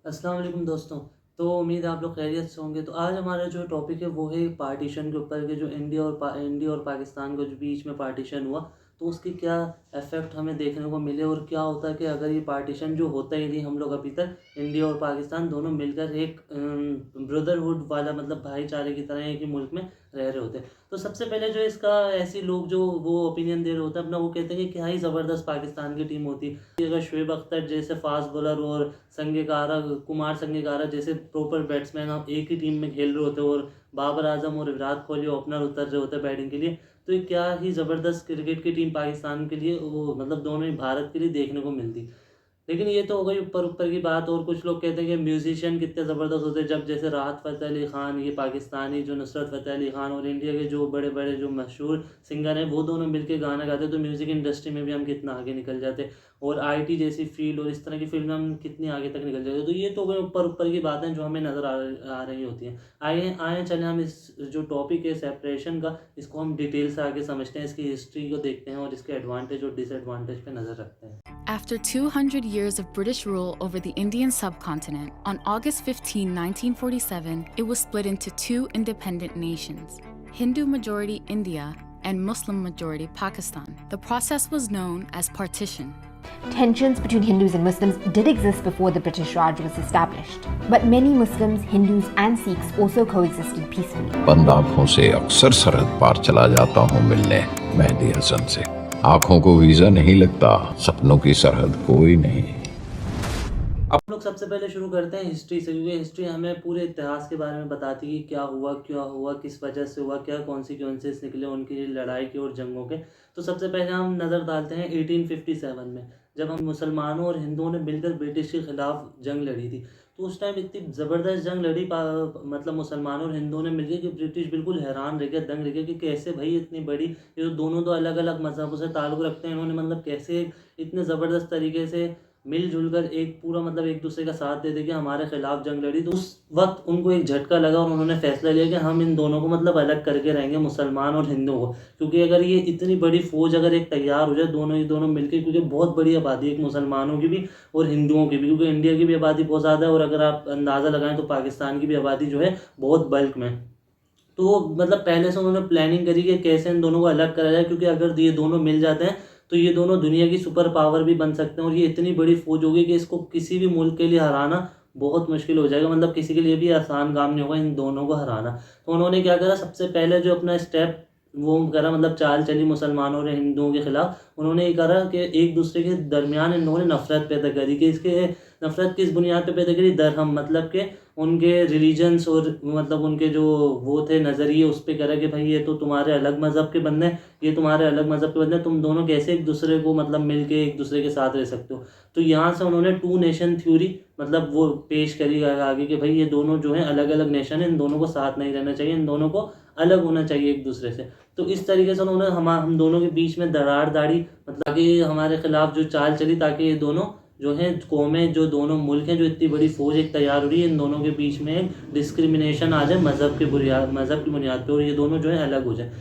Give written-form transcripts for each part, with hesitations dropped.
अस्सलाम वालेकुम दोस्तों। तो उम्मीद है आप लोग खैरियत से होंगे। तो आज हमारा जो टॉपिक है वो है पार्टीशन के ऊपर, के जो इंडिया और पाकिस्तान का जो बीच में पार्टीशन हुआ, तो उसके क्या इफ़ेक्ट हमें देखने को मिले और क्या होता है कि अगर ये पार्टीशन जो होता ही नहीं, हम लोग अभी तक इंडिया और पाकिस्तान दोनों मिलकर एक ब्रदरहुड वाला मतलब भाईचारे की तरह एक ही मुल्क में रह रहे होते। तो सबसे पहले जो इसका ऐसे लोग जो वो ओपिनियन दे रहे होते हैं अपना, वो कहते हैं कि क्या ही ज़बरदस्त पाकिस्तान की टीम होती। अगर शोएब अख्तर जैसे फास्ट बॉलर और संगकारा कुमार संगकारा जैसे प्रॉपर बैट्समैन आप एक ही टीम में खेल रहे होते हो और बाबर आजम और विराट कोहली ओपनर उतर रहे होते हैं बैटिंग के लिए, तो ये क्या ही ज़बरदस्त क्रिकेट की टीम पाकिस्तान के लिए, वो मतलब दोनों ही भारत के लिए देखने को मिलती। लेकिन ये तो हो गई ऊपर ऊपर की बात। और कुछ लोग कहते हैं कि म्यूजिशियन कितने ज़बरदस्त होते हैं, जब जैसे राहत फ़तेह अली ख़ान, ये पाकिस्तानी जो नुसरत फ़तेह अली ख़ान, और इंडिया के जो बड़े बड़े जो मशहूर सिंगर हैं वो दोनों मिलके गाना गाते, तो म्यूज़िक इंडस्ट्री में भी हम कितना आगे निकल जाते। और आईटी जैसी फील्ड और इस तरह की फील्ड में हम कितनी आगे तक निकल जाते। तो ये तो हो गई ऊपर ऊपर की बातें जो हमें नज़र आ रही होती हैं। आइए आए चले हम इस जो टॉपिक है सेपरेशन का, इसको हम डिटेल से आगे समझते हैं, इसकी हिस्ट्री को देखते हैं और इसके एडवांटेज और डिसएडवांटेज पे नज़र रखते हैं। After 200 years of British rule over the Indian subcontinent, on August 15, 1947, it was split into two independent nations, Hindu-majority India and Muslim-majority Pakistan. The process was known as partition. Tensions between Hindus and Muslims did exist before the British Raj was established, but many Muslims, Hindus and Sikhs also coexisted peacefully. बंद आँखों से अक्सर सरहद पार चला जाता हूँ मिलने मेहदी हसन से। आँखों को वीज़ा नहीं लगता, सपनों की सरहद कोई नहीं। अब हम लोग सबसे पहले शुरू करते हैं हिस्ट्री से, क्योंकि हिस्ट्री हमें पूरे इतिहास के बारे में बताती है कि क्या हुआ, किस वजह से हुआ, क्या कॉन्सिक्वेंसेस निकले उनकी लड़ाई के और जंगों के। तो सबसे पहले हम नज़र डालते हैं 1857 में, जब हम मुसलमानों और हिंदुओं ने मिलकर ब्रिटिश के ख़िलाफ़ जंग लड़ी थी। तो उस टाइम इतनी ज़बरदस्त जंग लड़ी मतलब मुसलमानों और हिंदुओं ने मिलकर, कि ब्रिटिश बिल्कुल हैरान रह गया, दंग रह गया कि कैसे भाई इतनी बड़ी, ये तो दोनों तो अलग अलग मज़हबों से ताल्लुक़ रखते हैं, इन्होंने मतलब कैसे इतने ज़बरदस्त तरीके से मिलजुल कर एक पूरा मतलब एक दूसरे का साथ दे दे के हमारे खिलाफ जंग लड़ी। तो उस वक्त उनको एक झटका लगा और उन्होंने फैसला लिया कि हम इन दोनों को मतलब अलग करके रहेंगे, मुसलमान और हिंदुओं को। क्योंकि अगर ये इतनी बड़ी फौज अगर एक तैयार हो जाए, दोनों ही दोनों मिलकर, क्योंकि बहुत बड़ी आबादी है एक मुसलमानों की भी और हिंदुओं की भी, क्योंकि इंडिया की भी आबादी बहुत ज़्यादा है और अगर आप अंदाज़ा लगाएं तो पाकिस्तान की भी आबादी जो है बहुत बल्क में। तो मतलब पहले से उन्होंने प्लानिंग करी कि कैसे इन दोनों को अलग करा जाए, क्योंकि अगर ये दोनों मिल जाते हैं तो ये दोनों दुनिया की सुपर पावर भी बन सकते हैं और ये इतनी बड़ी फौज होगी कि इसको किसी भी मुल्क के लिए हराना बहुत मुश्किल हो जाएगा, मतलब किसी के लिए भी आसान काम नहीं होगा इन दोनों को हराना। तो उन्होंने क्या करा, सबसे पहले जो अपना स्टेप वो करा, मतलब चाल चली मुसलमानों और हिंदुओं के खिलाफ, उन्होंने ये करा कि एक दूसरे के दरमियान इन लोगों ने नफरत पैदा करी। कि इसके नफरत किस बुनियाद पे पैदा करी, धर्म, मतलब के उनके रिलीजन्स और मतलब उनके जो वो थे नज़रिए, उस पर करा कि भाई ये तो तुम्हारे अलग मज़हब के बंदे हैं, ये तुम्हारे अलग मज़हब के बंदे हैं, तुम दोनों कैसे एक दूसरे को मतलब मिल के एक दूसरे के साथ रह सकते हो। तो यहाँ से उन्होंने टू नेशन थ्योरी मतलब वो पेश करी आगे कि भाई ये दोनों जो हैं अलग अलग नेशन है, इन दोनों को साथ नहीं रहना चाहिए, इन दोनों को अलग होना चाहिए एक दूसरे से। तो इस तरीके से उन्होंने हम दोनों के बीच में दरार दाड़ी, मतलब कि हमारे खिलाफ जो चाल चली, ताकि ये दोनों जो हैं कौमें, जो दोनों मुल्क हैं, जो इतनी बड़ी फौज एक तैयार हो रही है, इन दोनों के बीच में एक डिस्क्रिमिनेशन आ जाए मज़हब की बुनियाद पे, और ये दोनों जो है अलग हो जाए।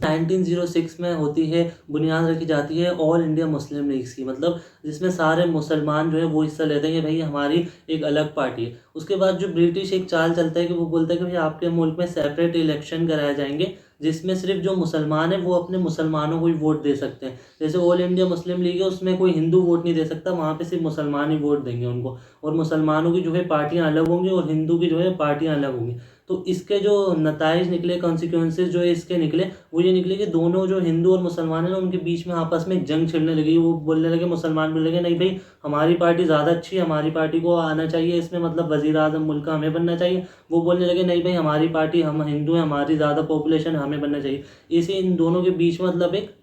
1906 में होती है, बुनियाद रखी जाती है ऑल इंडिया मुस्लिम लीग्स की, मतलब जिसमें सारे मुसलमान जो है वो हिस्सा लेते हैं कि भाई हमारी एक अलग पार्टी है। उसके बाद जो ब्रिटिश एक चाल चलता है कि वो बोलता है कि भाई आपके मुल्क में सेपरेट इलेक्शन कराए जाएंगे, जिसमें सिर्फ जो मुसलमान हैं वो अपने मुसलमानों को ही वोट दे सकते हैं। जैसे ऑल इंडिया मुस्लिम लीग है, उसमें कोई हिंदू वोट नहीं दे सकता, वहाँ पे सिर्फ मुसलमान ही वोट देंगे उनको, और मुसलमानों की जो है पार्टियाँ अलग होंगी और हिंदू की जो है पार्टियाँ अलग होंगी। तो इसके जो नताइज निकले, कॉन्सिक्वेंसेज जो है इसके निकले, वो ये निकले कि दोनों जो हिंदू और मुसलमान हैं ना, उनके बीच में आपस में एक जंग छिड़ने लगी। वो बोलने लगे, मुसलमान बोलने लगे नहीं भाई हमारी पार्टी ज़्यादा अच्छी है, हमारी पार्टी को आना चाहिए इसमें, मतलब वज़ीर आज़म मुल्क का हमें बनना चाहिए। वो बोलने लगे नहीं भाई हमारी पार्टी, हम हिंदू हैं, हमारी ज़्यादा पॉपुलेशन है, हमें बनना चाहिए। इसी इन दोनों के बीच में मतलब एक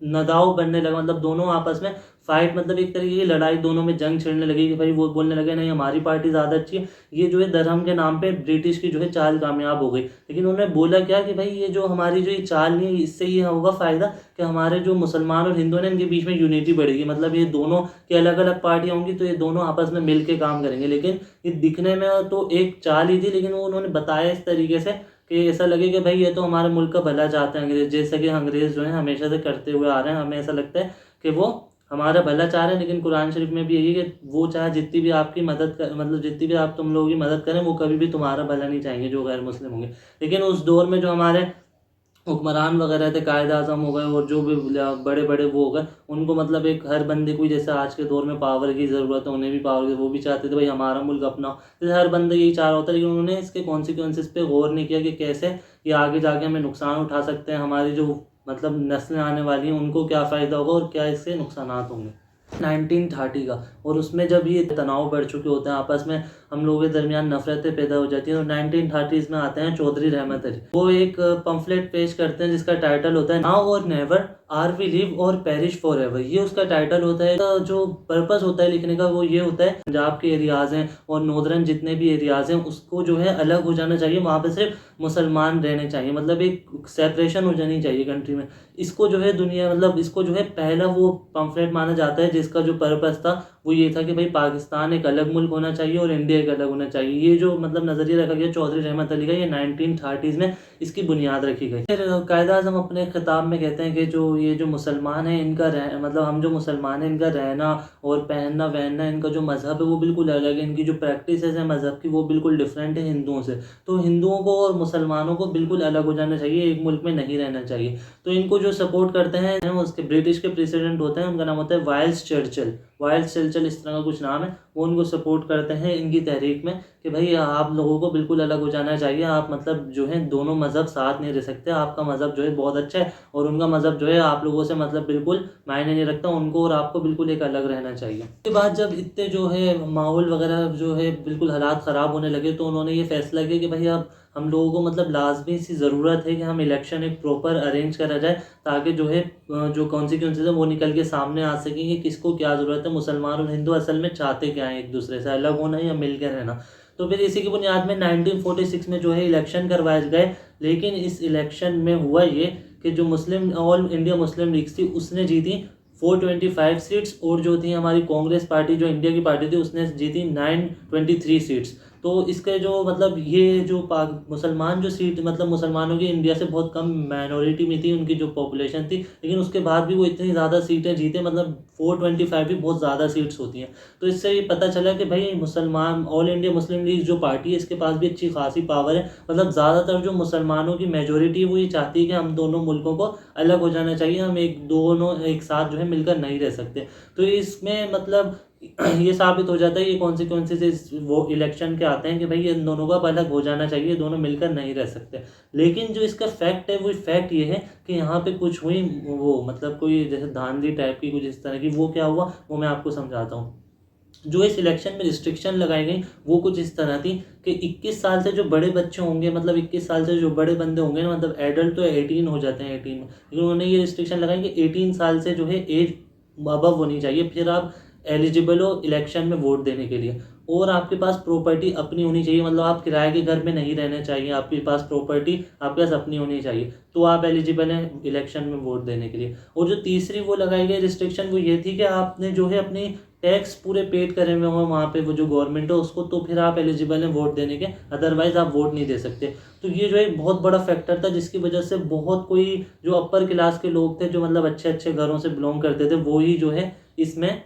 नदाव बनने लगा, मतलब दोनों आपस में फाइट, मतलब एक तरीके की लड़ाई, दोनों में जंग छिड़ने लगी कि भाई वो बोलने लगे नहीं हमारी पार्टी ज़्यादा अच्छी है। ये जो है धर्म के नाम पे ब्रिटिश की जो है चाल कामयाब हो गई। लेकिन उन्होंने बोला क्या कि भाई ये जो हमारी जो ये चाल नहीं है, इससे ये होगा फ़ायदा कि हमारे जो मुसलमान और हिंदू हैं इनके बीच में यूनिटी बढ़ेगी, मतलब ये दोनों की अलग अलग पार्टियाँ होंगी तो ये दोनों आपस में मिल के काम करेंगे। लेकिन ये दिखने में तो एक चाल ही थी, लेकिन वो उन्होंने बताया इस तरीके से कि ऐसा लगे कि भाई ये तो हमारे मुल्क का भला चाहते हैं अंग्रेज़, जैसे कि अंग्रेज़ जो हैं हमेशा से करते हुए आ रहे हैं। हमें ऐसा लगता है कि वो हमारा भला चाह रहे हैं, लेकिन कुरान शरीफ में भी यही है कि वो चाहे जितनी भी आपकी मदद कर, मतलब जितनी भी आप तुम लोगों की मदद करें, वो कभी भी तुम्हारा भला नहीं चाहेंगे जो गैर मुस्लिम होंगे। लेकिन उस दौर में जो हमारे हुक्मरान वगैरह थे, कायद आज़म हो गए और जो भी बड़े बड़े वो हो गए, उनको मतलब एक हर बंदे को, जैसे आज के दौर में पावर की ज़रूरत है, उन्हें भी पावर की, वो भी चाहते थे भाई हमारा मुल्क अपना, जैसे हर बंदे यही चाह रहा होता है। लेकिन उन्होंने इसके कॉन्सिक्वेंसेस पे गौर नहीं किया कि कैसे ये आगे जाके हमें नुकसान उठा सकते हैं, हमारी जो मतलब नस्लें आने वाली हैं उनको क्या फ़ायदा होगा और क्या इससे नुकसानात होंगे। 1930 का, और उसमें जब ये तनाव बढ़ चुके होते हैं आपस में, हम लोगों के दरमियान नफरतें पैदा हो जाती हैं, तो 1930s में आते हैं चौधरी रहमत अली। वो एक पम्फलेट पेश करते हैं जिसका टाइटल होता है नाउ और नेवर, आर वी लिव और पेरिश फॉर एवर। ये उसका टाइटल होता है। जो पर्पस होता है लिखने का वो ये होता है, पंजाब के एरियाज़ हैं और नॉर्दर्न जितने भी एरियाज़ हैं उसको जो है अलग हो जाना चाहिए, वहाँ पे सिर्फ मुसलमान रहने चाहिए, मतलब एक सेपरेशन हो जानी चाहिए कंट्री में। इसको जो है दुनिया, मतलब इसको जो है पहला वो पम्फलेट माना जाता है जिसका जो पर्पस था वो ये था कि भाई पाकिस्तान एक अलग मुल्क होना चाहिए और इंडिया एक अलग होना चाहिए। ये जो मतलब नज़रिया रखा गया चौधरी रहमत अली का, ये 1930s में इसकी बुनियाद रखी गई। फिर कायद आज़म अपने खिताब में कहते हैं कि ये जो मुसलमान हैं इनका मतलब हम जो मुसलमान हैं इनका रहना और पहनना वहनना, इनका जो मज़हब है वो बिल्कुल अलग है, इनकी जो प्रैक्टिस है मज़हब की वो बिल्कुल डिफरेंट है हिंदुओं से। तो हिंदुओं को और मुसलमानों को बिल्कुल अलग हो जाना चाहिए, एक मुल्क में नहीं रहना चाहिए। तो इनको जो सपोर्ट करते हैं उसके ब्रिटिश के प्रेसिडेंट होते हैं, उनका नाम होता है वाइल्स चर्चिल। वाइल्स चर्चिल इस तरह का कुछ नाम है। वो उनको सपोर्ट करते हैं इनकी तहरीक में कि भाई आप लोगों को बिल्कुल अलग हो जाना चाहिए, आप मतलब जो है दोनों मज़हब साथ नहीं रह सकते, आपका मज़हब जो है बहुत अच्छा है और उनका मज़हब जो है आप लोगों से मतलब बिल्कुल मायने नहीं रखता, उनको और आपको बिल्कुल एक अलग रहना चाहिए। उसके बाद जब इतने जो है माहौल वगैरह जो है बिल्कुल हालात ख़राब होने लगे, तो उन्होंने ये फैसला किया कि भाई अब हम लोगों को मतलब लाजमी सी ज़रूरत है कि हम इलेक्शन एक प्रॉपर अरेंज करा जाए, ताकि जो है जो कॉन्सिक्वेंसेज है वो निकल के सामने आ सकें कि किसको क्या ज़रूरत है। मुसलमान और हिंदू असल में चाहते क्या हैं, एक दूसरे से अलग होना या मिल के रहना। तो फिर इसी की बुनियाद में 1946 में जो है इलेक्शन करवाए गए। लेकिन इस इलेक्शन में हुआ ये कि जो मुस्लिम ऑल इंडिया मुस्लिम लीग थी उसने जीती 425 सीट्स, और जो थी हमारी कांग्रेस पार्टी जो इंडिया की पार्टी थी उसने जीती 923 सीट्स। तो इसके जो मतलब ये जो मुसलमान जो सीट, मतलब मुसलमानों की इंडिया से बहुत कम माइनॉरिटी में थी, उनकी जो पॉपुलेशन थी, लेकिन उसके बाद भी वो इतनी ज़्यादा सीटें जीते, मतलब 425 भी बहुत ज़्यादा सीट्स होती हैं। तो इससे ये पता चला कि भाई मुसलमान ऑल इंडिया मुस्लिम लीग जो पार्टी है इसके पास भी अच्छी खासी पावर है, मतलब ज़्यादातर जो मुसलमानों की मेजोरिटी है वो ये चाहती है कि हम दोनों मुल्कों को अलग हो जाना चाहिए, हम दोनों एक साथ जो है मिलकर नहीं रह सकते। तो इसमें मतलब ये साबित हो जाता है, ये कॉन्सिक्वेंसेस वो इलेक्शन के आते हैं कि भाई ये दोनों का अलग हो जाना चाहिए, दोनों मिलकर नहीं रह सकते। लेकिन जो इसका फैक्ट है वो फैक्ट ये है कि यहाँ पे कुछ हुई वो मतलब कोई जैसे धांधली टाइप की कुछ इस तरह की, वो क्या हुआ वो मैं आपको समझाता हूँ। जो इस इलेक्शन में रिस्ट्रिक्शन लगाई गई वो कुछ इस तरह थी कि 21 साल से जो बड़े बच्चे होंगे, मतलब 21 साल से जो बड़े बंदे होंगे ना, मतलब एडल्ट तो 18 हो जाते हैं 18 में, लेकिन उन्होंने ये रिस्ट्रिक्शन लगाई कि 18 साल से जो है एज अबव होनी चाहिए, फिर आप एलिजिबल हो इलेक्शन में वोट देने के लिए। और आपके पास प्रॉपर्टी अपनी होनी चाहिए, मतलब आप किराए के घर में नहीं रहने चाहिए, आपके पास प्रॉपर्टी आपके पास अपनी होनी चाहिए, तो आप एलिजिबल हैं इलेक्शन में वोट देने के लिए। और जो तीसरी वो लगाई गई रिस्ट्रिक्शन वो ये थी कि आपने जो है अपनी टैक्स पूरे पेड करे हुए हो वहाँ पे वो जो गवर्नमेंट है उसको, तो फिर आप एलिजिबल हैं वोट देने के, अदरवाइज़ आप वोट नहीं दे सकते। तो ये जो एक बहुत बड़ा फैक्टर था जिसकी वजह से बहुत कोई जो अपर क्लास के लोग थे, जो मतलब अच्छे अच्छे घरों से बिलोंग करते थे, वो ही जो है इसमें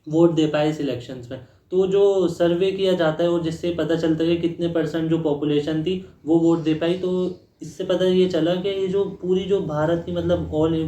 वोट दे पाए इस इलेक्शंस में। तो जो सर्वे किया जाता है और जिससे पता चलता है कि कितने % जो पॉपुलेशन थी वो वोट दे पाई, तो इससे पता ये चला कि ये जो पूरी जो भारत की मतलब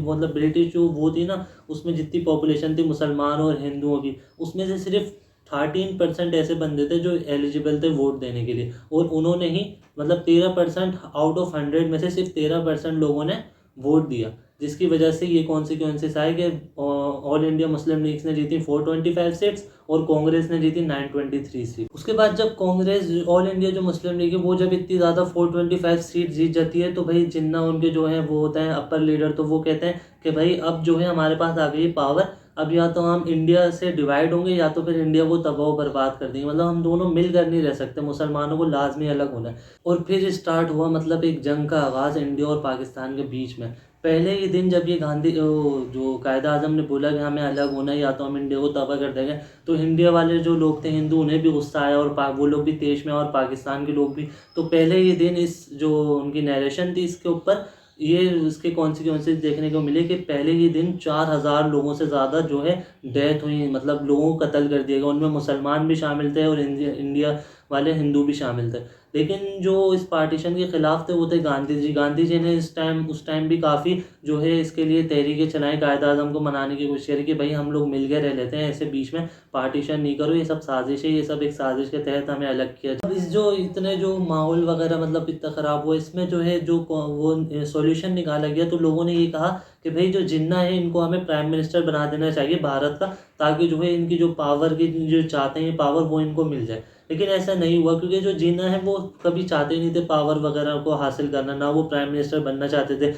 मतलब ब्रिटिश जो वो थी ना, उसमें जितनी पॉपुलेशन थी मुसलमान और हिंदुओं की, उसमें से सिर्फ 13% ऐसे बंदे थे जो एलिजिबल थे वोट देने के लिए, और उन्होंने ही मतलब 13% आउट ऑफ 100 में से सिर्फ 13% लोगों ने वोट दिया, जिसकी वजह से ये कॉन्सिक्वेंसेस आए कि ऑल इंडिया मुस्लिम लीग ने जीती 425 सीट्स और कांग्रेस ने जीती 923 सीट। उसके बाद जब कांग्रेस ऑल इंडिया जो मुस्लिम लीग है वो जब इतनी ज़्यादा 425 सीट जीत जाती है, तो भाई जिन्ना उनके जो है वो होते हैं अपर लीडर, तो वो कहते हैं कि भाई अब जो है हमारे पास आ गई पावर, अब या तो हम इंडिया से डिवाइड होंगे या तो फिर इंडिया को तबाह बर्बाद कर देंगे, मतलब हम दोनों मिलकर नहीं रह सकते, मुसलमानों को लाजमी अलग होना है। और फिर स्टार्ट हुआ मतलब एक जंग का आगाज़ इंडिया और पाकिस्तान के बीच में। पहले ही दिन जब ये जो कायद आज़म ने बोला कि हमें अलग होना है या तो हम इंडिया को तबाह कर देंगे, तो इंडिया वाले जो लोग थे हिंदू, उन्हें भी गुस्सा आया और वो लोग भी तेज में, और पाकिस्तान के लोग भी। तो पहले ही दिन इस जो उनकी नरेशन थी इसके ऊपर ये इसके कॉन्सिक्वेंसेस देखने को मिले कि पहले ही दिन 4000 लोगों से ज़्यादा जो है डेथ हुई, मतलब लोगों को कत्ल कर दिया गया। उनमें मुसलमान भी शामिल थे और इंडिया वाले हिंदू भी शामिल थे। लेकिन जो इस पार्टीशन के ख़िलाफ़ थे वो थे गांधी जी। गांधी जी ने उस टाइम भी काफ़ी जो है इसके लिए तहरीकें चलाई, कायद-ए-आज़म को मनाने की कोशिश करी कि भाई हम लोग मिल के रह लेते हैं, ऐसे बीच में पार्टीशन नहीं करो, ये सब साजिश है, ये सब एक साजिश के तहत हमें अलग किया। अब इस जो इतने जो माहौल वगैरह मतलब इतना ख़राब हुआ, इसमें जो है जो वो सॉल्यूशन निकाला गया, तो लोगों ने ये कहा कि भाई जो जिन्ना है इनको हमें प्राइम मिनिस्टर बना देना चाहिए भारत का, ताकि जो है इनकी जो पावर की जो चाहते हैं पावर वो इनको मिल जाए। लेकिन ऐसा नहीं हुआ, क्योंकि जो जिन्ना है वो कभी चाहते नहीं थे पावर वगैरह को हासिल करना, ना वो प्राइम मिनिस्टर बनना चाहते थे।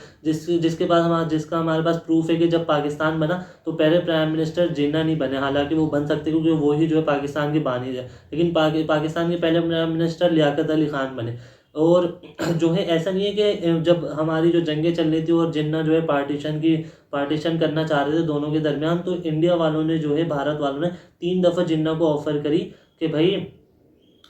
जिसका हमारे पास प्रूफ है कि जब पाकिस्तान बना तो पहले प्राइम मिनिस्टर जिन्ना नहीं बने, हालांकि वो बन सकते क्योंकि वो ही जो है पाकिस्तान की बानी है। लेकिन पाकिस्तान के पहले प्राइम मिनिस्टर लियाकत अली खान बने। और जो है ऐसा नहीं है कि जब हमारी जो जंगें चल रही थी और जिन्ना जो है पार्टीशन करना चाह रहे थे दोनों के दरमियान, तो इंडिया वालों ने जो है भारत वालों ने 3 दफ़ा जिन्ना को ऑफ़र करी कि भाई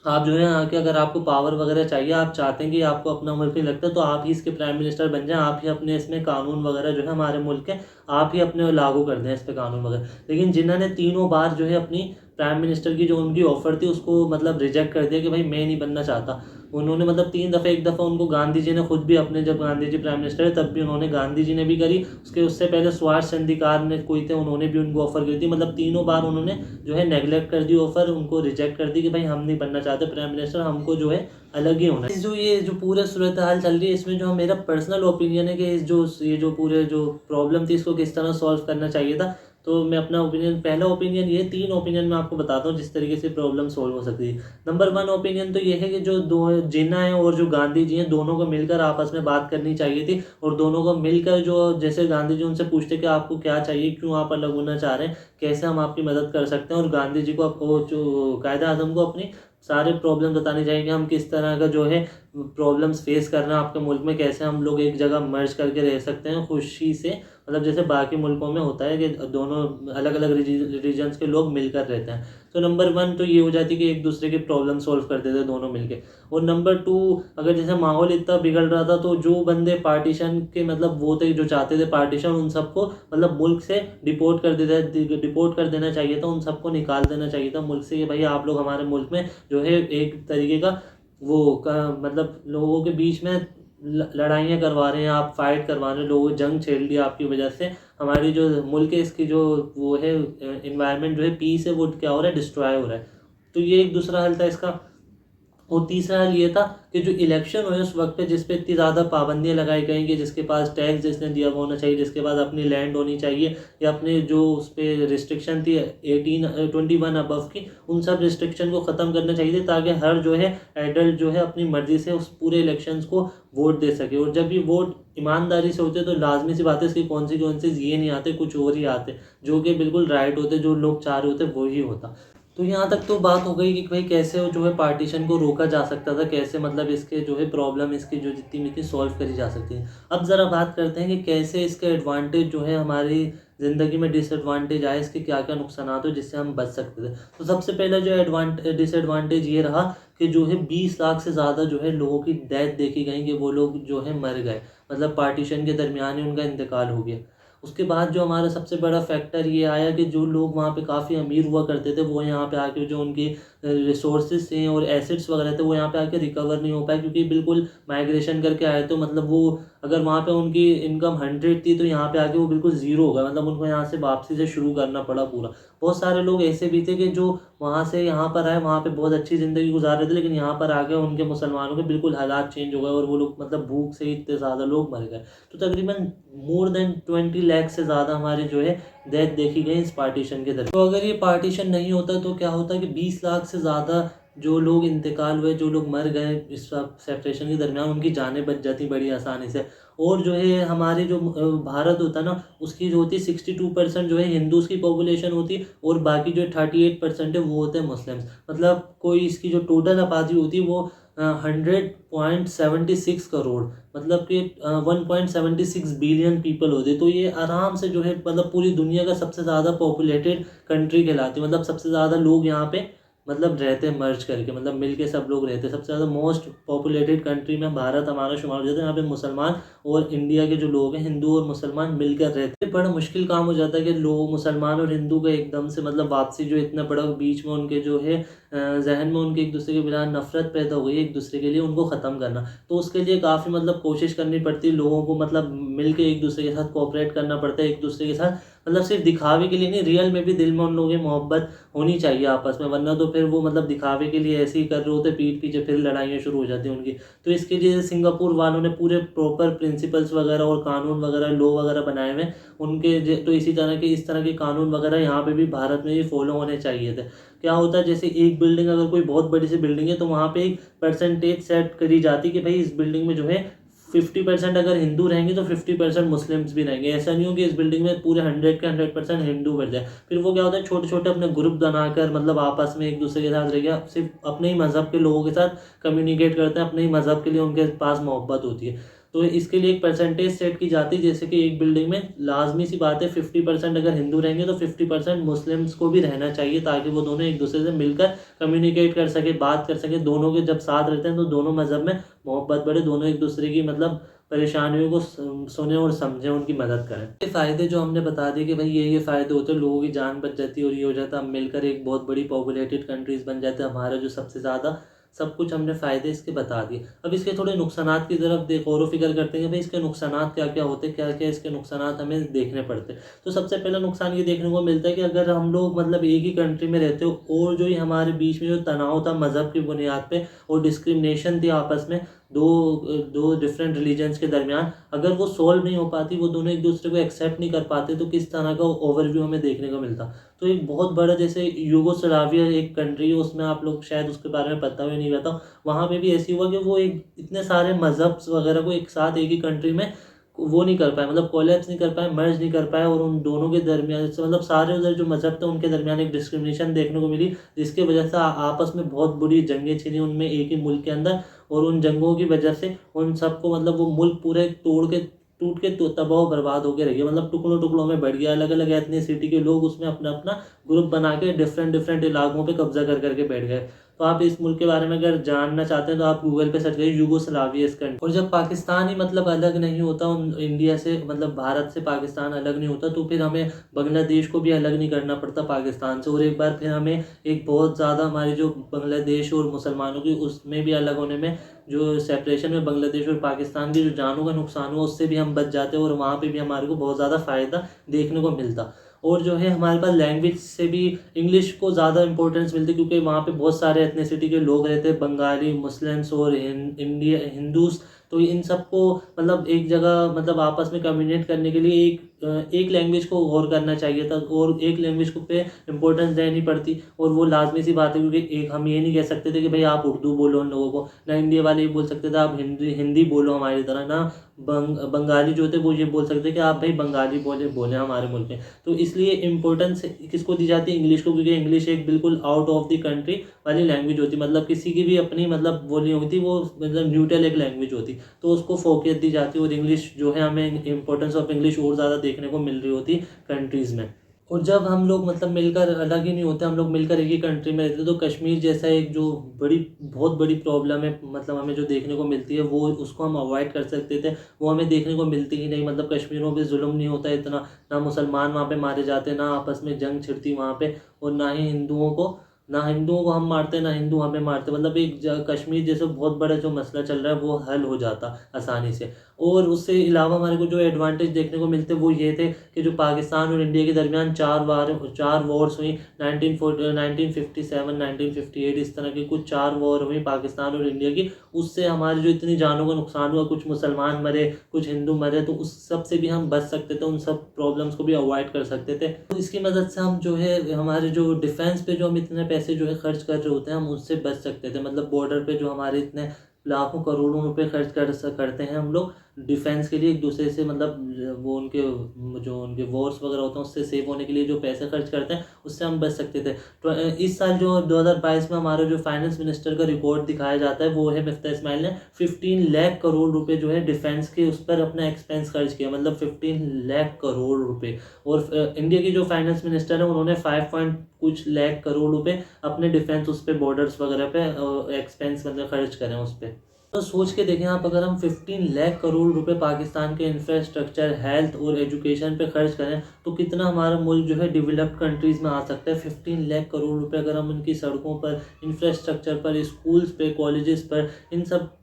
आप जो है यहाँ के अगर आपको पावर वगैरह चाहिए, आप चाहते हैं कि आपको अपना मुल्क नहीं लगता, तो आप ही इसके प्राइम मिनिस्टर बन जाएं, आप ही अपने इसमें कानून वगैरह जो है हमारे मुल्क के आप ही अपने लागू कर दें इस पे कानून वगैरह। लेकिन जिन्होंने तीनों बार जो है अपनी प्राइम मिनिस्टर की जो उनकी ऑफ़र थी उसको मतलब रिजेक्ट कर दिया कि भाई मैं नहीं बनना चाहता। उन्होंने मतलब 3 दफ़े, एक दफ़ा उनको गांधी जी ने खुद भी अपने, जब गांधी जी प्राइम मिनिस्टर है तब भी उन्होंने, गांधी जी ने भी करी, उससे पहले सुभाष चंद्रिकार ने कोई थे उन्होंने भी उनको ऑफ़र करी थी। मतलब तीनों बार उन्होंने जो है नेगलेक्ट कर दी ऑफ़र, उनको रिजेक्ट कर दी कि भाई हम नहीं बनना चाहते प्राइम मिनिस्टर, हमको जो है अलग ही होना है। ये जो पूरे सूरत हाल चल रही है इसमें जो मेरा पर्सनल ओपिनियन है कि ये जो पूरे जो प्रॉब्लम थी इसको किस तरह सॉल्व करना चाहिए था। तो मैं अपना ओपिनियन, पहला ओपिनियन ये, 3 ओपिनियन मैं आपको बताता हूँ जिस तरीके से प्रॉब्लम सॉल्व हो सकती है। नंबर 1 ओपिनियन तो ये है कि जो दो जिन्ना है और जो गांधी जी हैं दोनों को मिलकर आपस में बात करनी चाहिए थी, और दोनों को मिलकर जो, जैसे गांधी जी उनसे पूछते कि आपको क्या चाहिए, क्यों आप अलग होना चाह रहे हैं, कैसे हम आपकी मदद कर सकते हैं, और गांधी जी को जो कायद-ए-आज़म को अपनी सारे प्रॉब्लम बताने चाहिए कि हम किस तरह का जो है प्रॉब्लम्स फेस कर रहे हैं आपके मुल्क में, कैसे हम लोग एक जगह मर्ज करके रह सकते हैं खुशी से, मतलब जैसे बाकी मुल्कों में होता है कि दोनों अलग अलग रीजन्स के लोग मिलकर रहते हैं। तो नंबर 1 तो ये हो जाती है कि एक दूसरे की प्रॉब्लम सॉल्व करते थे दोनों मिलके। और नंबर 2, अगर जैसे माहौल इतना बिगड़ रहा था तो जो बंदे पार्टीशन के मतलब वो थे जो चाहते थे पार्टीशन, उन सबको मतलब मुल्क से डिपोर्ट कर देना चाहिए था, उन सबको निकाल देना चाहिए था मुल्क से। ये भाई आप लोग हमारे मुल्क में जो है एक तरीके का मतलब लोगों के बीच में लड़ाइयाँ करवा रहे हैं, आप फाइट करवा रहे हैं, लोगों जंग छेड़ लिया आपकी वजह से। हमारी जो मुल्क है इसकी जो वो है इन्वायरमेंट जो है, पीस है, वो क्या हो रहा है, डिस्ट्रॉय हो रहा है। तो ये एक दूसरा हल था इसका। और तीसरा हल ये था कि जो इलेक्शन हुए उस वक्त पे, जिस पे इतनी ज़्यादा पाबंदियाँ लगाई गई कि जिसके पास टैक्स जिसने दिया वो होना चाहिए, जिसके पास अपनी लैंड होनी चाहिए, या अपने जो उस पर रिस्ट्रिक्शन थी 21 अबव की, उन सब रिस्ट्रिक्शन को ख़त्म करना चाहिए ताकि हर जो है एडल्ट जो है अपनी मर्ज़ी से उस पूरे इलेक्शंस को वोट दे सके। और जब ये वोट ईमानदारी से होते तो लाजमी सी बात है इसकी कॉन्सिक्वेंसेज ये नहीं आते, कुछ और ही आते, जो कि बिल्कुल राइट होते, जो लोग चाह रहे होते वो ही होता। तो यहाँ तक तो बात हो गई कि भाई कैसे जो है पार्टीशन को रोका जा सकता था, कैसे मतलब इसके जो है प्रॉब्लम इसकी जो जितनी भी थी सॉल्व करी जा सकती है। अब ज़रा बात करते हैं कि कैसे इसके एडवांटेज जो है हमारी ज़िंदगी में डिसएडवांटेज आए, इसके क्या क्या नुकसान हो जिससे हम बच सकते थे। तो सबसे पहला जो डिसएडवांटेज ये रहा कि जो है 20 लाख से ज़्यादा जो है लोगों की डेथ देखी गई, कि वो लोग जो है मर गए, मतलब पार्टीशन के दरमियान ही उनका इंतकाल हो गया। उसके बाद जो हमारा सबसे बड़ा फैक्टर ये आया कि जो लोग वहाँ पे काफ़ी अमीर हुआ करते थे वो यहाँ पे आके जो उनकी रिसोर्सेज थे और एसेट्स वगैरह थे वो यहाँ पे आके रिकवर नहीं हो पाए, क्योंकि बिल्कुल माइग्रेशन करके आए। तो मतलब वो अगर वहाँ पे उनकी इनकम 100 थी तो यहाँ पे आके वो बिल्कुल ज़ीरो हो गया, मतलब उनको यहाँ से वापसी से शुरू करना पड़ा पूरा। बहुत सारे लोग ऐसे भी थे कि जो वहाँ से यहाँ पर आए, वहाँ पे बहुत अच्छी ज़िंदगी गुजार रहे थे, लेकिन यहाँ पर आके उनके मुसलमानों के बिल्कुल हालात चेंज हो गए और वो लोग मतलब भूख से इतने ज़्यादा लोग मर गए। तो तकरीबन मोर देन 20 लाख से ज़्यादा हमारे जो है डेथ देखी गई इस पार्टीशन के दरमियान। तो अगर ये पार्टीशन नहीं होता तो क्या होता कि 20 लाख से ज़्यादा जो लोग इंतकाल हुए, जो लोग मर गए इस सेपरेशन के दरमियान, उनकी जानें बच जाती बड़ी आसानी से। और जो है हमारे जो भारत होता ना, उसकी जो होती 62% जो है हिंदूज़ की पॉपुलेशन होती, और बाकी जो 38% है वो होते हैं मुस्लिम्स। मतलब कोई इसकी जो टोटल आबादी होती वो 100.76 करोड़, मतलब कि 1.76 बिलियन पीपल होते। तो ये आराम से जो है मतलब पूरी दुनिया का सबसे ज़्यादा पॉपुलेटेड कंट्री कहलाती है, मतलब सबसे ज़्यादा लोग यहाँ पे मतलब रहते मर्ज करके, मतलब मिल के सब लोग रहते। सबसे ज़्यादा मोस्ट पॉपुलेटेड कंट्री में भारत हमारा शुमार हो जाता है। यहाँ पे मुसलमान और इंडिया के जो लोग हैं, हिंदू और मुसलमान मिलकर रहते हैं। बड़ा मुश्किल काम हो जाता है कि लोग मुसलमान और हिंदू का एकदम से मतलब वापसी, जो इतना बड़ा बीच में उनके जो है जहन में उनके एक दूसरे के बिना नफरत पैदा हो गई एक दूसरे के लिए, उनको ख़त्म करना। तो उसके लिए काफ़ी मतलब कोशिश करनी पड़ती है लोगों को, मतलब मिल के एक दूसरे के साथ कोऑपरेट करना पड़ता है एक दूसरे के साथ। मतलब सिर्फ दिखावे के लिए नहीं, रियल में भी दिल में उन लोगों की मोहब्बत होनी चाहिए आपस में, वरना तो फिर वो मतलब दिखावे के लिए ऐसे ही कर रहे होते पीठ पीछे, फिर लड़ाइयाँ शुरू हो जाती हैं उनकी। तो इसके लिए सिंगापुर वालों ने पूरे प्रॉपर प्रिंसिपल्स वगैरह और कानून वगैरह, लॉ वगैरह बनाए हुए हैं उनके। तो इस तरह के कानून वगैरह यहाँ पे भी भारत में भी फॉलो होने चाहिए थे। क्या होता है, जैसे एक बिल्डिंग, अगर कोई बहुत बड़ी सी बिल्डिंग है तो वहाँ पे एक परसेंटेज सेट करी जाती है कि भाई इस बिल्डिंग में जो है 50% अगर हिंदू रहेंगे तो 50% मुस्लिम्स भी रहेंगे। ऐसा नहीं हो कि इस बिल्डिंग में पूरे 100 के 100% हिंदू बढ़ जाए। फिर वो क्या होता है, छोटे छोटे अपने ग्रुप बनाकर मतलब आपस में एक दूसरे के साथ रह गया, सिर्फ अपने ही मज़हब के लोगों के साथ कम्युनिकेट करते हैं, अपने ही मज़हब के लिए उनके पास मोहब्बत होती है। तो इसके लिए एक परसेंटेज सेट की जाती है, जैसे कि एक बिल्डिंग में लाजमी सी बात है 50% अगर हिंदू रहेंगे तो 50% मुस्लिम्स को भी रहना चाहिए, ताकि वो दोनों एक दूसरे से मिलकर कम्युनिकेट कर सके, बात कर सके। दोनों के जब साथ रहते हैं तो दोनों मज़हब में मोहब्बत बढ़े, दोनों एक दूसरे की मतलब परेशानियों को सुने और समझें, उनकी मदद करें। ये फ़ायदे जो हमने बता दिए कि भाई ये फ़ायदे होते हैं, लोगों की जान बच जाती है और ये हो जाता है हम मिलकर एक बहुत बड़ी पॉपुलेटेड कंट्रीज़ बन जाते हैं, हमारा जो सबसे ज़्यादा सब कुछ हमने फ़ायदे इसके बता दिए। अब इसके थोड़े नुकसानात की तरफ गौर व फिक्र करते हैं कि भाई इसके नुकसानात क्या क्या होते हैं, क्या क्या इसके नुकसानात हमें देखने पड़ते हैं। तो सबसे पहला नुकसान ये देखने को मिलता है कि अगर हम लोग मतलब एक ही कंट्री में रहते हो और जो ये हमारे बीच में जो तनाव था मज़हब की बुनियाद पे और डिस्क्रिमिनेशन थी आपस में दो दो डिफरेंट रिलीजन्स के दरमियान, अगर वो सॉल्व नहीं हो पाती, वो दोनों एक दूसरे को एक्सेप्ट नहीं कर पाते, तो किस तरह का ओवरव्यू हमें देखने को मिलता। तो एक बहुत बड़ा, जैसे यूगोस्लाविया एक कंट्री है, उसमें आप लोग शायद उसके बारे में पता भी नहीं रहता, वहाँ पे भी ऐसी हुआ कि वो एक इतने सारे मज़हब वगैरह को एक साथ एक ही कंट्री में वो नहीं कर पाए, मतलब कोलैप्स नहीं कर पाए, मर्ज नहीं कर पाए, और उन दोनों के दरमियान से मतलब सारे उधर जो मज़हब थे उनके दरमियान एक डिस्क्रिमिनेशन देखने को मिली, जिसकी वजह से आपस में बहुत बुरी जंगें छिड़ी उनमें एक ही मुल्क के अंदर। और उन जंगों की वजह से उन सबको मतलब वो मुल्क पूरे तोड़ के टूट के तो तबाह बर्बाद होकर रह गया, मतलब टुकड़ों टुकड़ों में बढ़ गया। अलग अलग एथनिसिटी के लोग उसमें अपना अपना ग्रुप बना के डिफरेंट डिफरेंट इलाकों पे कब्जा कर करके बैठ गए। तो आप इस मुल्क के बारे में अगर जानना चाहते हैं तो आप गूगल पे सर्च करिए यूगोस्लाविया इस कंट्री। और जब पाकिस्तान ही मतलब अलग नहीं होता उन इंडिया से, मतलब भारत से पाकिस्तान अलग नहीं होता, तो फिर हमें बांग्लादेश को भी अलग नहीं करना पड़ता पाकिस्तान से, और एक बार फिर हमें एक बहुत ज़्यादा हमारी जो बांग्लादेश और मुसलमानों की उसमें भी अलग होने में, जो सेपरेशन में बांग्लादेश और पाकिस्तान की जो जानों का नुकसान हुआ उससे भी हम बच जाते और वहाँ पे भी हमारे को बहुत ज़्यादा फ़ायदा देखने को मिलता। और जो है हमारे पास लैंग्वेज से भी इंग्लिश को ज़्यादा इंपॉर्टेंस मिलती है, क्योंकि वहाँ पे बहुत सारे एथनिसिटी के लोग रहते हैं, बंगाली, मुस्लिम्स और इंडिया हिंदूस। तो इन सबको मतलब एक जगह मतलब आपस में कम्युनिकेट करने के लिए एक लैंग्वेज को गौर करना चाहिए था, और एक लैंग्वेज को पे इम्पोर्टेंस देनी पड़ती। और वो लाजमी सी बात है, क्योंकि एक हम ये नहीं कह सकते थे कि भाई आप उर्दू बोलो उन लोगों को, ना इंडिया वाले ये बोल सकते थे आप हिंदी बोलो हमारी तरह, ना बंगाली जो थे वो ये बोल सकते कि आप भाई बंगाली बोले हमारे मुल्क में। तो इसलिए इम्पोर्टेंस किसको दी जाती है, इंग्लिश को, क्योंकि इंग्लिश एक बिल्कुल आउट ऑफ द कंट्री वाली लैंग्वेज होती, मतलब किसी की भी अपनी मतलब वो नहीं होती, वो मतलब न्यूट्रल एक लैंग्वेज होती, तो उसको फोकस दी जाती है। और इंग्लिश जो है हमें इम्पोर्टेंस ऑफ इंग्लिश और ज़्यादा देखने को मिल रही होती कंट्रीज़ में। और जब हम लोग मतलब मिलकर अलग ही नहीं होते, हम लोग मिलकर एक ही कंट्री में रहते, तो कश्मीर जैसा एक जो बहुत बड़ी प्रॉब्लम है, मतलब हमें जो देखने को मिलती है वो उसको हम अवॉइड कर सकते थे, वो हमें देखने को मिलती ही नहीं। मतलब कश्मीरों पे जुल्म नहीं होता इतना, ना मुसलमान वहाँ पे मारे जाते, ना आपस में जंग छिड़ती वहाँ पे, और ना हिंदुओं को हम मारते, ना हिंदू हमें मारते। मतलब एक कश्मीर जैसे बहुत बड़ा जो मसला चल रहा है वो हल हो जाता आसानी से। और उससे अलावा हमारे को जो एडवांटेज देखने को मिलते वो ये थे कि जो पाकिस्तान और इंडिया के दरमियान 4 वॉर्स हुई, 1957, 1958, इस तरह की कुछ 4 वॉर हुई पाकिस्तान और इंडिया की। उससे हमारे जो इतनी जानों का नुकसान हुआ, कुछ मुसलमान मरे, कुछ हिंदू मरे, तो उस सब से भी हम बच सकते थे, उन सब प्रॉब्लम्स को भी अवॉइड कर सकते थे। तो इसकी मदद से हम जो है हमारे जो डिफेंस पे जो हम इतने पैसे जो है खर्च कर रहे होते हैं, हम उससे बच सकते थे। मतलब बॉर्डर पे जो हमारे इतने लाखों करोड़ों रुपए खर्च करते हैं हम लोग डिफेंस के लिए एक दूसरे से मतलब वो उनके जो उनके वॉर्स वगैरह होते हैं उससे सेव होने के लिए जो पैसे खर्च करते हैं उससे हम बच सकते थे। तो इस साल जो 2022 में हमारा जो फाइनेंस मिनिस्टर का रिकॉर्ड दिखाया जाता है वो है मिफ्ता इस्माइल ने 15 लाख करोड़ रुपए जो है डिफेंस के उस पर अपना एक्सपेंस खर्च किया, मतलब 15 लाख करोड़ रुपए। और इंडिया की जो फाइनेंस मिनिस्टर है उन्होंने 5 पॉइंट कुछ लाख करोड़ रुपए अपने डिफेंस उस पे बॉर्डर्स वगैरह पे एक्सपेंस मतलब खर्च करें उस पर। तो सोच के देखें आप, अगर हम 15 लाख करोड़ रुपए पाकिस्तान के इंफ्रास्ट्रक्चर, हेल्थ और एजुकेशन पे खर्च करें तो कितना हमारा मुल्क जो है डेवलप्ड कंट्रीज़ में आ सकता है। 15 लाख करोड़ रुपए अगर हम उनकी सड़कों पर, इंफ्रास्ट्रक्चर पर, स्कूल्स पे, कॉलेजेस पर,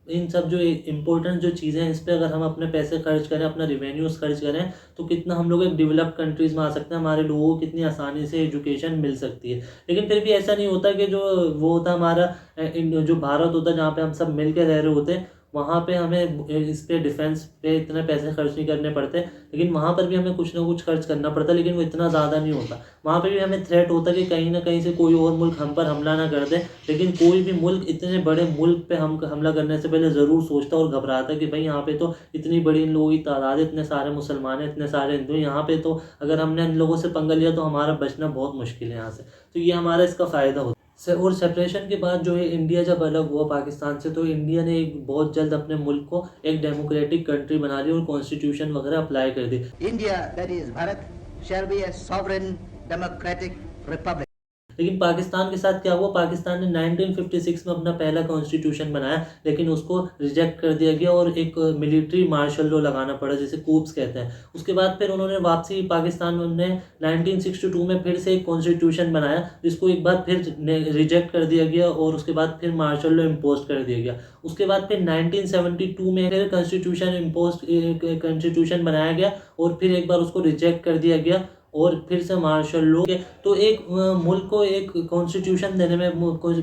इन सब जो इम्पोर्टेंट जो चीज़ें हैं इस पर अगर हम अपने पैसे खर्च करें, अपना रिवेन्यूज़ खर्च करें तो कितना हम लोग एक डेवलप्ड कंट्रीज़ में आ सकते हैं, हमारे लोगों को कितनी आसानी से एजुकेशन मिल सकती है। लेकिन फिर भी ऐसा नहीं होता कि जो वो होता हमारा जो भारत होता है जहाँ पे हम सब मिल के रह रहे होते हैं वहाँ पे हमें इस पे डिफेंस पे इतने पैसे खर्च नहीं करने पड़ते, लेकिन वहाँ पर भी हमें कुछ ना कुछ खर्च करना पड़ता है, लेकिन वो इतना ज़्यादा नहीं होता। वहाँ पे भी हमें थ्रेट होता है कि कहीं ना कहीं से कोई और मुल्क हम पर हमला ना कर दे, लेकिन कोई भी मुल्क इतने बड़े मुल्क पे हम हमला करने से पहले ज़रूर सोचता और घबराता कि भाई यहाँ पे तो इतनी बड़ी इन लोगों की तादाद है, इतने सारे मुसलमान हैं, इतने सारे हिंदू, यहाँ पे तो अगर हमने इन लोगों से पंगा लिया तो हमारा बचना बहुत मुश्किल है यहाँ से। तो ये हमारा इसका फ़ायदा होता है। और सेपरेशन के बाद जो है इंडिया जब अलग हुआ पाकिस्तान से तो इंडिया ने एक बहुत जल्द अपने मुल्क को एक डेमोक्रेटिक कंट्री बना लिया और कॉन्स्टिट्यूशन वगैरह अप्लाई कर दी। India, that is Bharat, shall be a sovereign democratic republic. लेकिन पाकिस्तान के साथ क्या हुआ, पाकिस्तान ने 1956 में अपना पहला कॉन्स्टिट्यूशन बनाया लेकिन उसको रिजेक्ट कर दिया गया और एक मिलिट्री मार्शल लॉ लगाना पड़ा जिसे कूप्स कहते हैं। उसके बाद फिर उन्होंने वापसी पाकिस्तान ने 1962 में फिर से एक कॉन्स्टिट्यूशन बनाया जिसको एक बार फिर रिजेक्ट कर दिया गया और उसके बाद फिर मार्शल लॉ इम्पोज कर दिया गया। उसके बाद फिर 1972 में फिर कॉन्स्टिट्यूशन बनाया गया और फिर एक बार उसको रिजेक्ट कर दिया गया और फिर से मार्शल लॉ। तो एक मुल्क को एक कॉन्स्टिट्यूशन देने में,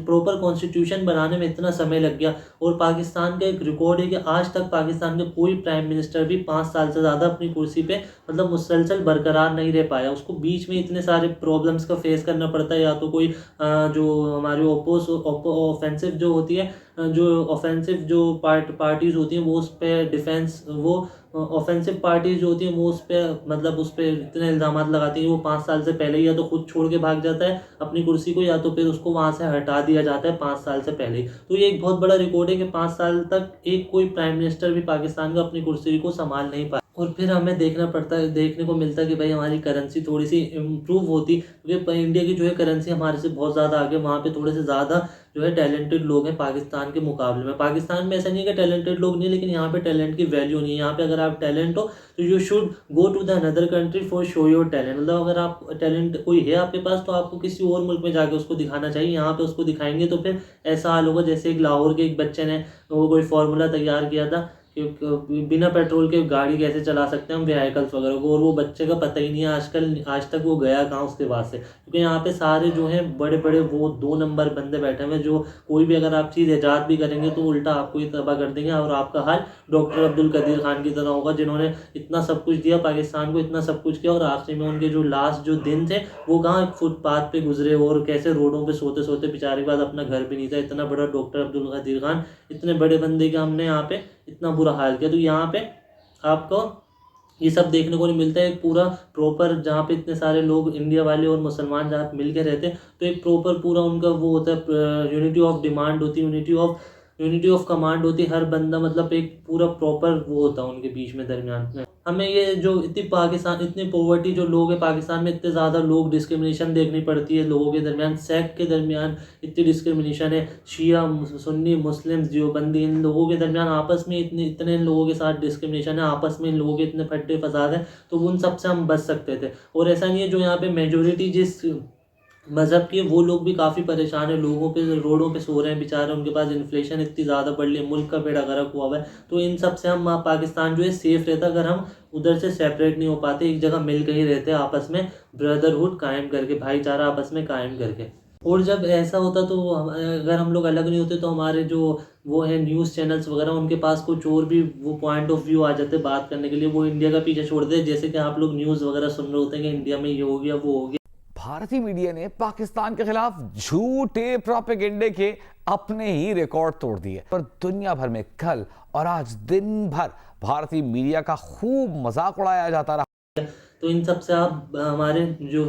प्रॉपर कॉन्स्टिट्यूशन बनाने में इतना समय लग गया। और पाकिस्तान का एक रिकॉर्ड है कि आज तक पाकिस्तान के कोई प्राइम मिनिस्टर भी 5 साल से ज़्यादा अपनी कुर्सी पे मतलब मुसलसल बरकरार नहीं रह पाया। उसको बीच में इतने सारे प्रॉब्लम्स का फेस करना पड़ता है, या तो कोई जो हमारी ऑफेंसिव जो होती है, जो ऑफेंसिव जो पार्टीज़ होती हैं वो उस पर डिफेंस, वो ऑफेंसिव पार्टीज जो होती हैं वो उस पर मतलब उस पर इतने इल्ज़ाम लगाती हैं वो 5 साल से पहले या तो खुद छोड़ के भाग जाता है अपनी कुर्सी को, या तो फिर उसको वहाँ से हटा दिया जाता है 5 साल से पहले ही। तो ये एक बहुत बड़ा रिकॉर्ड है कि 5 साल तक एक कोई प्राइम मिनिस्टर भी पाकिस्तान का अपनी कुर्सी को संभाल नहीं पाया। और फिर हमें देखने को मिलता है कि भाई हमारी करेंसी थोड़ी सी इम्प्रूव होती, क्योंकि इंडिया की जो है करेंसी हमारे से बहुत ज़्यादा आगे, वहाँ पे थोड़े से ज़्यादा जो है टैलेंटेड लोग हैं पाकिस्तान के मुकाबले में। पाकिस्तान में ऐसा नहीं है कि टैलेंटेड लोग नहीं, लेकिन यहाँ पे टैलेंट की वैल्यू नहीं है। यहाँ पे अगर आप टैलेंट हो तो you should go to the another country for show your talent. मतलब अगर आप टैलेंट कोई है आपके पास तो आपको किसी और मुल्क में जाके उसको दिखाना चाहिए। यहाँ पे उसको दिखाएंगे तो फिर ऐसा हाल होगा जैसे एक लाहौर के एक बच्चे ने वो कोई फार्मूला तैयार किया था कि बिना पेट्रोल के गाड़ी कैसे चला सकते हैं हम, व्हीकल्स वगैरह को, और वो बच्चे का पता ही नहीं है आज तक वो गया कहाँ उसके बाद से। क्योंकि यहाँ पे सारे जो हैं बड़े बड़े वो 2 नंबर बंदे बैठे हुए जो कोई भी अगर आप चीज़ ईजाद भी करेंगे तो उल्टा आपको ही तबाह कर देंगे और आपका हाल डॉक्टर अब्दुल कदीर खान की तरह होगा, जिन्होंने इतना सब कुछ दिया पाकिस्तान को, इतना सब कुछ किया और आखिरी में उनके जो लास्ट जो दिन थे वो कहाँ फुटपाथ पे गुजरे और कैसे रोडों पे सोते सोते बेचारे के बाद अपना घर भी नहीं था। इतना बड़ा डॉक्टर अब्दुल कदीर खान, इतने बड़े बंदे का हमने यहाँ पे इतना बुरा हाल किया। तो यहाँ पे आपको ये सब देखने को नहीं मिलता है। एक पूरा प्रॉपर जहाँ पे इतने सारे लोग इंडिया वाले और मुसलमान जहाँ मिल के रहते हैं तो एक प्रॉपर पूरा उनका वो होता है, यूनिटी ऑफ डिमांड होती है, यूनिटी ऑफ कमांड होती है। हर बंदा मतलब एक पूरा प्रॉपर वो होता है उनके बीच में दरमियान में। हमें ये जो इतनी पॉवर्टी जो लोग हैं पाकिस्तान में, इतने ज़्यादा लोग डिस्क्रिमिनेशन देखनी पड़ती है लोगों के दरमियान, सेक्ट के दरमियान इतनी डिस्क्रिमिनेशन है, शिया सुन्नी मुस्लिम देवबंदी, इन लोगों के दरमियान आपस में इतने लोगों के साथ डिस्क्रिमिनेशन है, आपस में इन लोगों के इतने फट्टे फसाद हैं। तो उन सब से हम बच सकते थे। और ऐसा नहीं है जो यहाँ पे मेजोरिटी जिस मज़हब के वो लोग भी काफ़ी परेशान है, लोगों पे रोडों पे सो रहे हैं बेचारे, उनके पास इन्फ्लेशन इतनी ज़्यादा बढ़ रही है, मुल्क का बेड़ा गर्क हुआ है। तो इन सब से हम पाकिस्तान जो है सेफ़ रहता अगर हम उधर से सेपरेट नहीं हो पाते, एक जगह मिल के ही रहते आपस में ब्रदरहुड कायम करके, भाईचारा आपस में कायम करके। और जब ऐसा होता तो अगर हम लोग अलग नहीं होते तो हमारे जो वो है न्यूज़ चैनल्स वगैरह उनके पास कुछ और भी वो पॉइंट ऑफ व्यू आ जाते बात करने के लिए, वो इंडिया का पीछे छोड़ दे। जैसे कि आप लोग न्यूज़ वगैरह सुन रहे होते हैं कि इंडिया में ये हो गया वो हो गया। भारतीय मीडिया ने पाकिस्तान के खिलाफ झूठे प्रोपेगेंडे के अपने ही रिकॉर्ड तोड़ दिए, पर दुनिया भर में कल और आज दिन भर भारतीय मीडिया का खूब मजाक उड़ाया जाता रहा। तो इन सब से आप हमारे जो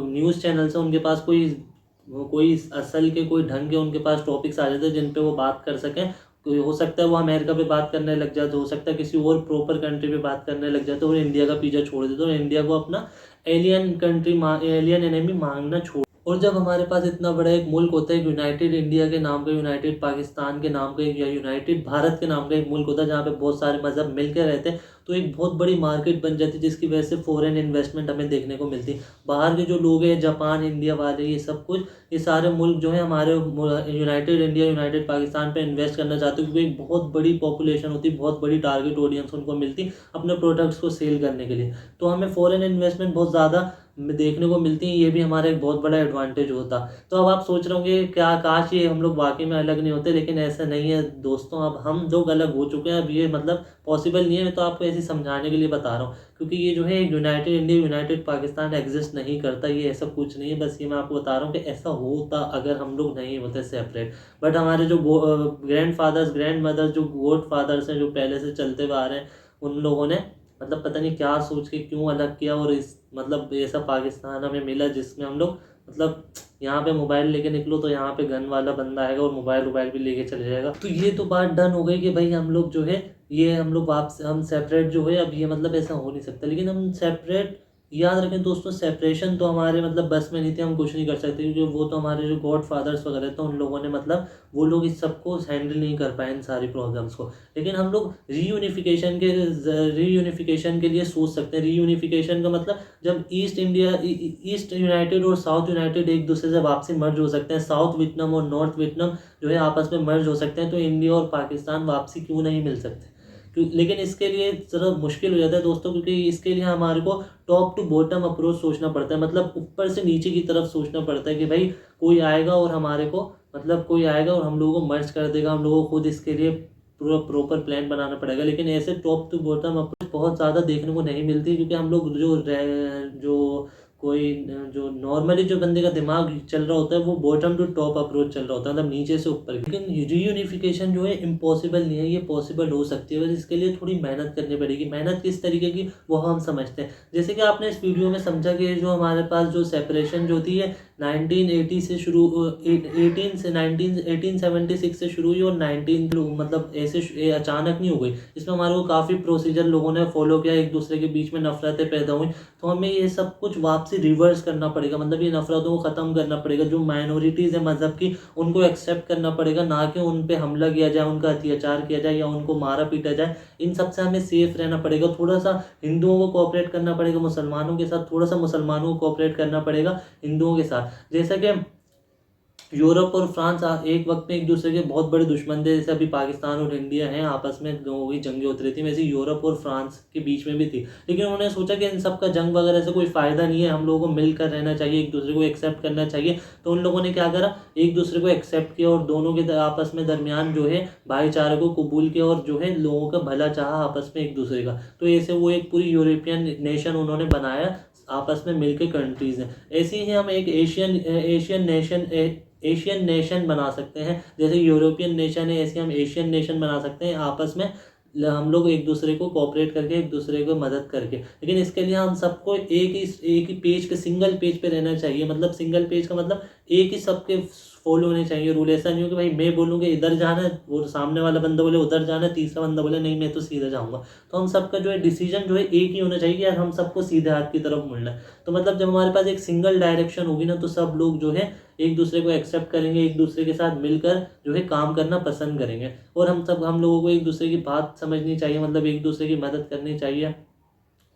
न्यूज़ चैनल्स हैं उनके पास कोई असल के कोई ढंग के उनके पास टॉपिक्स आ जाते हैं जिन पे वो बात कर सकें। तो हो सकता है वो अमेरिका पे बात करने लग जाते, हो सकता है किसी और प्रॉपर कंट्री पे बात करने लग जाते और इंडिया का पीछा छोड़ देते और इंडिया को अपना एलियन एनिमी मांगना छोड़। और जब हमारे पास इतना बड़ा एक मुल्क होता है, यूनाइटेड इंडिया के नाम का, यूनाइटेड पाकिस्तान के नाम का या यूनाइटेड भारत के नाम का एक मुल्क होता है जहाँ पे बहुत सारे मज़हब मिलकर रहते हैं, तो एक बहुत बड़ी मार्केट बन जाती है जिसकी वजह से फॉरेन इन्वेस्टमेंट हमें देखने को मिलती है। बाहर के जो लोग हैं, जापान, इंडिया वाले, ये सब कुछ, ये सारे मुल्क जो है हमारे यूनाइटेड इंडिया, यूनाइटेड पाकिस्तान पे इन्वेस्ट करना चाहते हैं क्योंकि एक बहुत बड़ी पॉपुलेशन होती है, बहुत बड़ी टारगेट ऑडियंस उनको मिलती अपने प्रोडक्ट्स को सेल करने के लिए। तो हमें फॉरेन इन्वेस्टमेंट बहुत ज़्यादा देखने को मिलती है, ये भी हमारा एक बहुत बड़ा एडवांटेज होता। तो अब आप सोच रहे होंगे क्या काश ये हम लोग वाकई में अलग नहीं होते, लेकिन ऐसा नहीं है दोस्तों। अब हम लोग अलग हो चुके हैं, अब ये मतलब पॉसिबल नहीं है। मैं तो आपको ऐसे समझाने के लिए बता रहा हूँ क्योंकि ये जो है United India, United Pakistan exist नहीं करता, ये ऐसा कुछ नहीं है। बस ये मैं आपको बता रहा हूँ कि ऐसा होता अगर हम लोग नहीं होते सेपरेट। बट हमारे जो ग्रैंड फादर्स, ग्रैंड मदर्स, जो गॉड फादर्स हैं, जो पहले से चलते हुए आ रहे हैं, उन लोगों ने मतलब पता नहीं क्या सोच के क्यों अलग किया और इस मतलब ऐसा पाकिस्तान हमें मिला जिसमें हम लोग मतलब यहाँ पे मोबाइल लेके निकलो तो यहाँ पे गन वाला बंदा आएगा और मोबाइल भी लेके चले जाएगा। तो ये तो बात डन हो गई कि भाई हम लोग जो है ये हम लोग वापस हम सेपरेट जो है, अब ये मतलब ऐसा हो नहीं सकता। लेकिन हम सेपरेट, याद रखें दोस्तों, सेपरेशन तो हमारे मतलब बस में नहीं थे, हम कुछ नहीं कर सकते क्योंकि वो तो हमारे जो गॉड फादर्स वगैरह थे उन लोगों ने मतलब वो लोग इस सबको हैंडल नहीं कर पाए इन सारी प्रॉब्लम्स को। लेकिन हम लोग रीयूनिफिकेशन के लिए सोच सकते हैं। रीयूनिफिकेशन का मतलब जब ईस्ट यूनाइटेड और साउथ यूनाइटेड एक दूसरे से वापसी मर्ज हो सकते हैं, साउथ वियतनाम और नॉर्थ वियतनाम जो है आपस में मर्ज हो सकते हैं, तो इंडिया और पाकिस्तान वापसी क्यों नहीं मिल सकते। लेकिन इसके लिए ज़रा मुश्किल हो जाता है दोस्तों, क्योंकि इसके लिए हमारे को टॉप टू बॉटम अप्रोच सोचना पड़ता है, मतलब ऊपर से नीचे की तरफ सोचना पड़ता है कि भाई कोई आएगा और हमारे को मतलब कोई आएगा और हम लोगों को मर्ज कर देगा, हम लोगों को खुद इसके लिए पूरा प्रॉपर प्लान बनाना पड़ेगा। लेकिन ऐसे टॉप टू बॉटम अप्रोच बहुत ज़्यादा देखने को नहीं मिलती क्योंकि हम लोग जो नॉर्मली जो बंदे का दिमाग चल रहा होता है वो बॉटम टू टॉप अप्रोच चल रहा होता है, मतलब नीचे से ऊपर। लेकिन रीयूनिफिकेशन जो है इम्पॉसिबल नहीं है, ये पॉसिबल हो सकती है, बस इसके लिए थोड़ी मेहनत करनी पड़ेगी। मेहनत किस तरीके की वो हम समझते हैं। जैसे कि आपने इस वीडियो में समझा कि जो हमारे पास जो सेपरेशन जो थी है 1980 से शुरू 1876 से शुरू हुई और 19 मतलब ऐसे अचानक नहीं हो गई। इसमें हमारे को काफ़ी प्रोसीजर लोगों ने फॉलो किया, एक दूसरे के बीच में नफरतें पैदा हुई, तो हमें ये सब कुछ वापसी रिवर्स करना पड़ेगा, मतलब ये नफरतों को ख़त्म करना पड़ेगा। जो माइनॉरिटीज़ है मज़हब की उनको एक्सेप्ट करना पड़ेगा, ना कि उन पे हमला किया जाए, उनका अत्याचार किया जाए या उनको मारा पीटा जाए। इन सब से हमें सेफ रहना पड़ेगा। थोड़ा सा हिंदुओं को कोऑपरेट करना पड़ेगा मुसलमानों के साथ, थोड़ा सा मुसलमानों को कोऑपरेट करना पड़ेगा हिंदुओं के साथ। जैसा कि यूरोप और फ्रांस एक वक्त में एक दूसरे के बहुत बड़े दुश्मन थे, जैसे अभी पाकिस्तान और इंडिया हैं, आपस में लोगों की जंगें होती रहती, वैसे यूरोप और फ्रांस के बीच में भी थी। लेकिन उन्होंने सोचा कि इन सब का जंग वगैरह से कोई फ़ायदा नहीं है, हम लोगों को मिलकर रहना चाहिए, एक दूसरे को एक्सेप्ट करना चाहिए। तो उन लोगों ने क्या करा, एक दूसरे को एक्सेप्ट किया और दोनों के आपस में दरमियान जो है भाईचारे को कबूल किया और जो है लोगों का भला चाहा आपस में एक दूसरे का। तो ऐसे वो एक पूरी यूरोपियन नेशन उन्होंने बनाया, आपस में मिलकर कंट्रीज़ हैं। ऐसे ही हम एक एशियन नेशन बना सकते हैं। जैसे यूरोपियन नेशन है, ऐसे हम एशियन नेशन बना सकते हैं, आपस में हम लोग एक दूसरे को कोऑपरेट करके, एक दूसरे को मदद करके। लेकिन इसके लिए हम सबको एक ही पेज के, सिंगल पेज पे रहना चाहिए। मतलब सिंगल पेज का मतलब एक ही सबके फॉलो होने चाहिए रूल। ऐसा नहीं हो कि भाई मैं बोलूँगा इधर जाना है और सामने वाला बंदा बोले उधर जाना है, तीसरा बंदा बोले नहीं मैं तो सीधा जाऊँगा। तो हम सबका जो है डिसीजन जो है एक ही होना चाहिए कि यार हम सबको सीधे हाथ की तरफ मुड़ना है। तो मतलब जब हमारे पास एक सिंगल डायरेक्शन होगी ना, तो सब लोग जो है एक दूसरे को एक्सेप्ट करेंगे, एक दूसरे के साथ मिलकर जो है काम करना पसंद करेंगे। और हम लोगों को एक दूसरे की बात समझनी चाहिए, मतलब एक दूसरे की मदद करनी चाहिए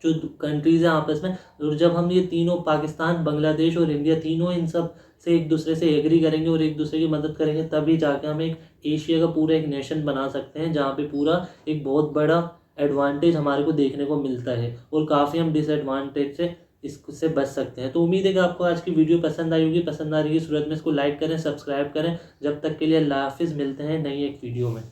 जो कंट्रीज़ हैं आपस में। और जब हम ये तीनों, पाकिस्तान, बांग्लादेश और इंडिया, तीनों इन सब से एक दूसरे से एग्री करेंगे और एक दूसरे की मदद करेंगे, तभी जाके हम एक एशिया का पूरा एक नेशन बना सकते हैं जहाँ पे पूरा एक बहुत बड़ा एडवांटेज हमारे को देखने को मिलता है और काफ़ी हम डिसएडवांटेज से इससे बच सकते हैं। तो उम्मीद है कि आपको आज की वीडियो पसंद आई होगी। पसंद आ रही है सूरत में इसको लाइक करें, सब्सक्राइब करें। जब तक के लिए अल्लाह हाफिज़, मिलते हैं नई एक वीडियो में।